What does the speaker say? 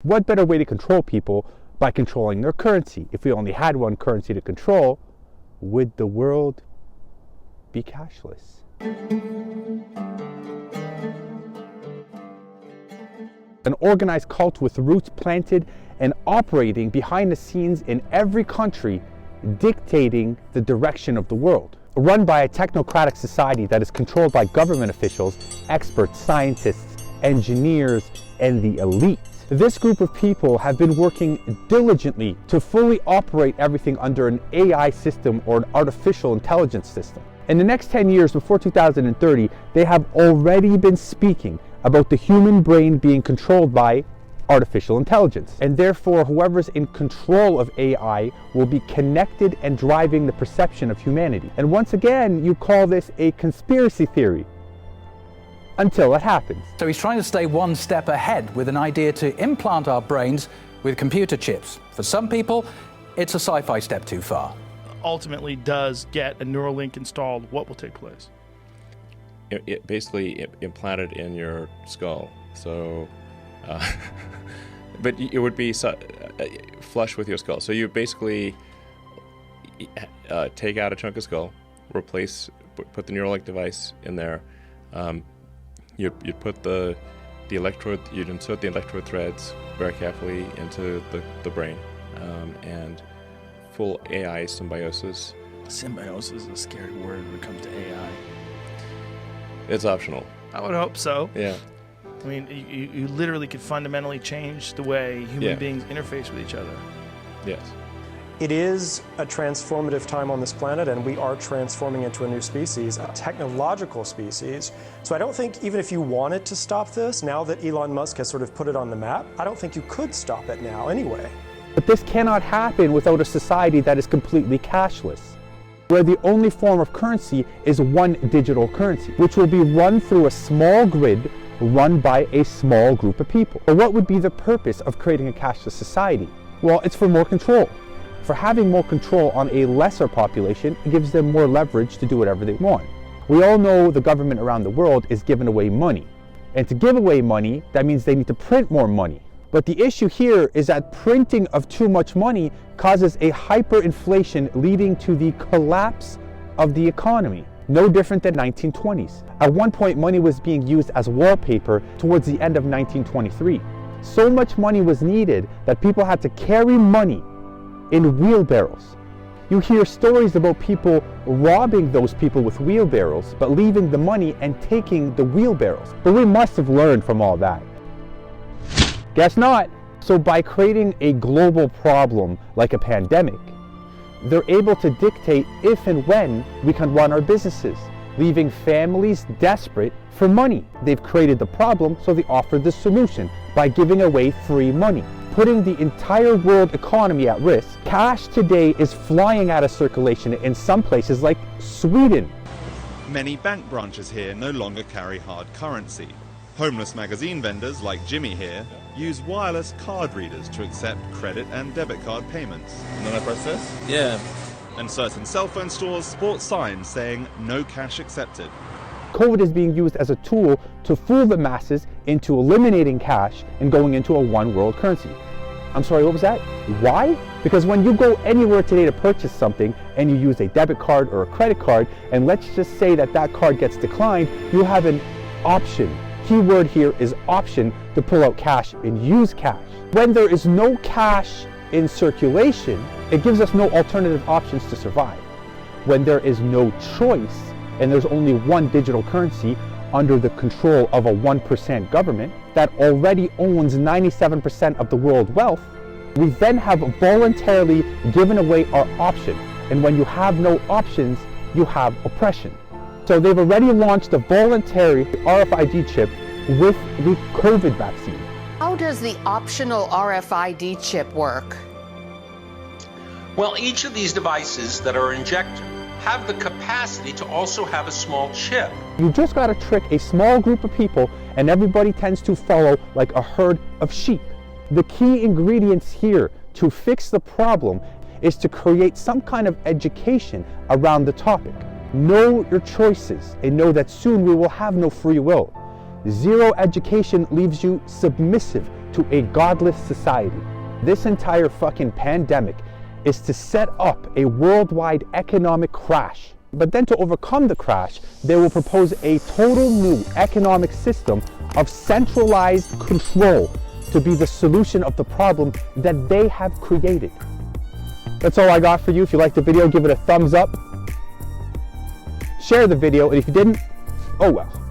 What better way to control people by controlling their currency? If we only had one currency to control, would the world be cashless? An organized cult with roots planted and operating behind the scenes in every country, dictating the direction of the world. Run by a technocratic society that is controlled by government officials, experts, scientists, engineers, and the elite. This group of people have been working diligently to fully operate everything under an AI system or an artificial intelligence system. In the next 10 years, before 2030, they have already been speaking about the human brain being controlled by artificial intelligence. And therefore, whoever's in control of AI will be connected and driving the perception of humanity. And once again, you call this a conspiracy theory. Until it happens. So he's trying to stay one step ahead with an idea to implant our brains with computer chips. For some people, it's a sci-fi step too far. Ultimately does get a Neuralink installed, what will take place? It basically implanted in your skull. So, but it would be flush with your skull. So you basically take out a chunk of skull, put the Neuralink device in there. You'd put the electrode, you'd insert the electrode threads very carefully into the brain, and full AI symbiosis. Symbiosis is a scary word when it comes to AI. It's optional. I would hope so. Yeah. I mean, you literally could fundamentally change the way human beings interface with each other. Yes. It is a transformative time on this planet, and we are transforming into a new species, a technological species. So I don't think even if you wanted to stop this, now that Elon Musk has sort of put it on the map, I don't think you could stop it now anyway. But this cannot happen without a society that is completely cashless, where the only form of currency is one digital currency, which will be run through a small grid run by a small group of people. But what would be the purpose of creating a cashless society? Well, it's for more control. For having more control on a lesser population, it gives them more leverage to do whatever they want. We all know the government around the world is giving away money. And to give away money, that means they need to print more money. But the issue here is that printing of too much money causes a hyperinflation leading to the collapse of the economy. No different than 1920s. At one point, money was being used as wallpaper towards the end of 1923. So much money was needed that people had to carry money in wheelbarrows. You hear stories about people robbing those people with wheelbarrows, but leaving the money and taking the wheelbarrows. But we must have learned from all that. Guess not. So by creating a global problem like a pandemic, they're able to dictate if and when we can run our businesses, leaving families desperate for money. They've created the problem, so they offer the solution by giving away free money, putting the entire world economy at risk. Cash today is flying out of circulation in some places like Sweden. Many bank branches here no longer carry hard currency. Homeless magazine vendors like Jimmy here use wireless card readers to accept credit and debit card payments. And then I press this? Yeah. And certain cell phone stores sport signs saying no cash accepted. COVID is being used as a tool to fool the masses into eliminating cash and going into a one world currency. I'm sorry, what was that? Why? Because when you go anywhere today to purchase something and you use a debit card or a credit card, and let's just say that that card gets declined, you have an option. Keyword here is option to pull out cash and use cash. When there is no cash in circulation, it gives us no alternative options to survive. When there is no choice and there's only one digital currency under the control of a 1% government that already owns 97% of the world wealth, we then have voluntarily given away our option. And when you have no options, you have oppression. So they've already launched a voluntary RFID chip with the COVID vaccine. How does the optional RFID chip work? Well, each of these devices that are injected have the capacity to also have a small chip. You just got to trick a small group of people and everybody tends to follow like a herd of sheep. The key ingredients here to fix the problem is to create some kind of education around the topic. Know your choices and know that soon we will have no free will. Zero education leaves you submissive to a godless society. This entire fucking pandemic is to set up a worldwide economic crash. But then to overcome the crash, they will propose a total new economic system of centralized control to be the solution of the problem that they have created. That's all I got for you. If you liked the video, give it a thumbs up. Share the video, and if you didn't, oh well.